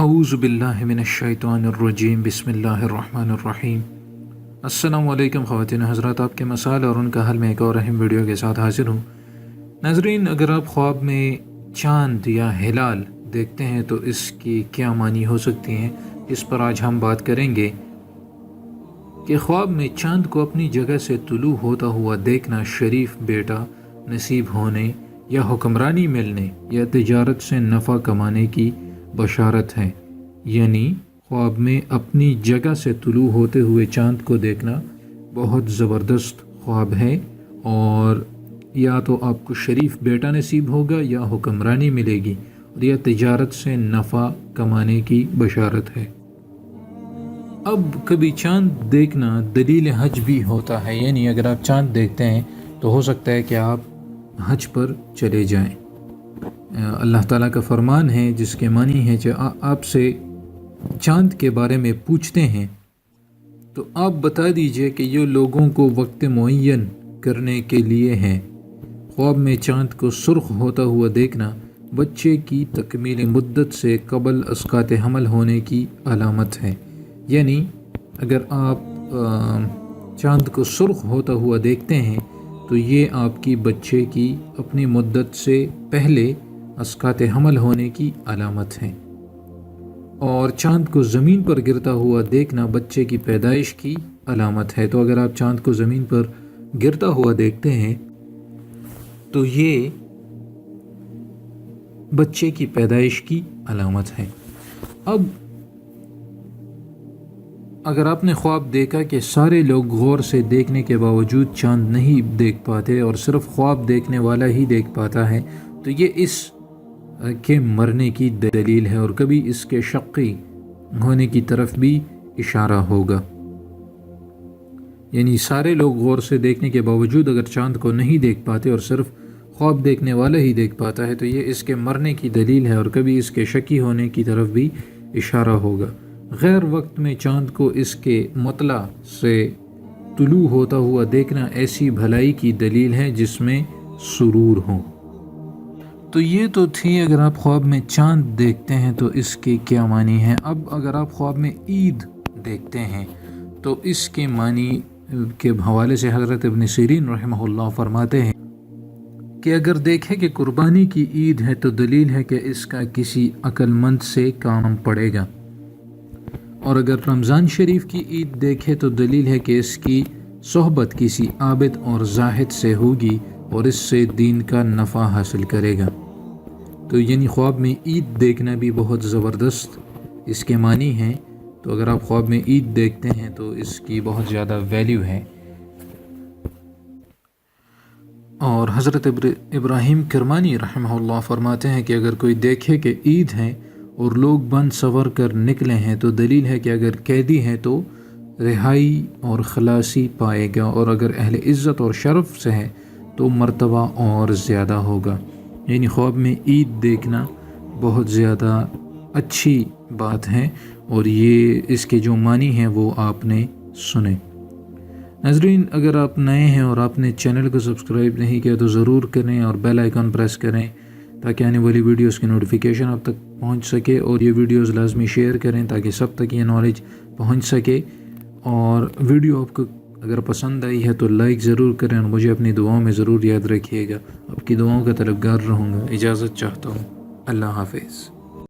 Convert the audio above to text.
اعوذ باللہ من الشیطان الرجیم بسم اللہ الرحمن الرحیم۔ السلام علیکم خواتین حضرات، آپ کے مسائل اور ان کا حل میں ایک اور اہم ویڈیو کے ساتھ حاضر ہوں۔ ناظرین، اگر آپ خواب میں چاند یا ہلال دیکھتے ہیں تو اس کی کیا معنی ہو سکتی ہیں، اس پر آج ہم بات کریں گے کہ خواب میں چاند کو اپنی جگہ سے طلوع ہوتا ہوا دیکھنا شریف بیٹا نصیب ہونے یا حکمرانی ملنے یا تجارت سے نفع کمانے کی بشارت ہے۔ یعنی خواب میں اپنی جگہ سے طلوع ہوتے ہوئے چاند کو دیکھنا بہت زبردست خواب ہے، اور یا تو آپ کو شریف بیٹا نصیب ہوگا یا حکمرانی ملے گی، اور یا تجارت سے نفع کمانے کی بشارت ہے۔ اب کبھی چاند دیکھنا دلیل حج بھی ہوتا ہے، یعنی اگر آپ چاند دیکھتے ہیں تو ہو سکتا ہے کہ آپ حج پر چلے جائیں۔ اللہ تعالیٰ کا فرمان ہے جس کے معنی ہے کہ آپ سے چاند کے بارے میں پوچھتے ہیں تو آپ بتا دیجئے کہ یہ لوگوں کو وقت معین کرنے کے لیے ہے۔ خواب میں چاند کو سرخ ہوتا ہوا دیکھنا بچے کی تکمیل مدت سے قبل اسقاط حمل ہونے کی علامت ہے۔ یعنی اگر آپ چاند کو سرخ ہوتا ہوا دیکھتے ہیں تو یہ آپ کی بچے کی اپنی مدت سے پہلے اسقاط حمل ہونے کی علامت ہے، اور چاند کو زمین پر گرتا ہوا دیکھنا بچے کی پیدائش کی علامت ہے۔ تو اگر آپ چاند کو زمین پر گرتا ہوا دیکھتے ہیں تو یہ بچے کی پیدائش کی علامت ہے۔ اب اگر آپ نے خواب دیکھا کہ سارے لوگ غور سے دیکھنے کے باوجود چاند نہیں دیکھ پاتے اور صرف خواب دیکھنے والا ہی دیکھ پاتا ہے، تو یہ اس کے مرنے کی دلیل ہے، اور کبھی اس کے شقی ہونے کی طرف بھی اشارہ ہوگا۔ یعنی سارے لوگ غور سے دیکھنے کے باوجود اگر چاند کو نہیں دیکھ پاتے اور صرف خواب دیکھنے والا ہی دیکھ پاتا ہے تو یہ اس کے مرنے کی دلیل ہے، اور کبھی اس کے شکی ہونے کی طرف بھی اشارہ ہوگا۔ غیر وقت میں چاند کو اس کے مطلع سے طلوع ہوتا ہوا دیکھنا ایسی بھلائی کی دلیل ہے جس میں سرور ہو۔ تو یہ تو تھی اگر آپ خواب میں چاند دیکھتے ہیں تو اس کے کیا معنی ہے۔ اب اگر آپ خواب میں عید دیکھتے ہیں تو اس کے معنی کے حوالے سے حضرت ابن سیرین رحمہ اللہ فرماتے ہیں کہ اگر دیکھے کہ قربانی کی عید ہے تو دلیل ہے کہ اس کا کسی عقل مند سے کام پڑے گا، اور اگر رمضان شریف کی عید دیکھے تو دلیل ہے کہ اس کی صحبت کسی عابد اور زاہد سے ہوگی اور اس سے دین کا نفع حاصل کرے گا۔ تو یعنی خواب میں عید دیکھنا بھی بہت زبردست اس کے معنی ہیں۔ تو اگر آپ خواب میں عید دیکھتے ہیں تو اس کی بہت زیادہ ویلیو ہے۔ اور حضرت ابراہیم کرمانی رحمہ اللہ فرماتے ہیں کہ اگر کوئی دیکھے کہ عید ہے اور لوگ بند سور کر نکلے ہیں تو دلیل ہے کہ اگر قیدی ہے تو رہائی اور خلاصی پائے گا، اور اگر اہل عزت اور شرف سے ہے تو مرتبہ اور زیادہ ہوگا۔ یعنی خواب میں عید دیکھنا بہت زیادہ اچھی بات ہے، اور یہ اس کے جو معنی ہیں وہ آپ نے سنے۔ ناظرین، اگر آپ نئے ہیں اور آپ نے چینل کو سبسکرائب نہیں کیا تو ضرور کریں اور بیل آئیکن پریس کریں تاکہ آنے والی ویڈیوز کی نوٹیفیکیشن آپ تک پہنچ سکے، اور یہ ویڈیوز لازمی شیئر کریں تاکہ سب تک یہ نالج پہنچ سکے۔ اور ویڈیو آپ کو اگر پسند آئی ہے تو لائک ضرور کریں، اور مجھے اپنی دعاؤں میں ضرور یاد رکھیے گا۔ آپ کی دعاؤں کا طلبگار رہوں گا۔ اجازت چاہتا ہوں۔ اللہ حافظ۔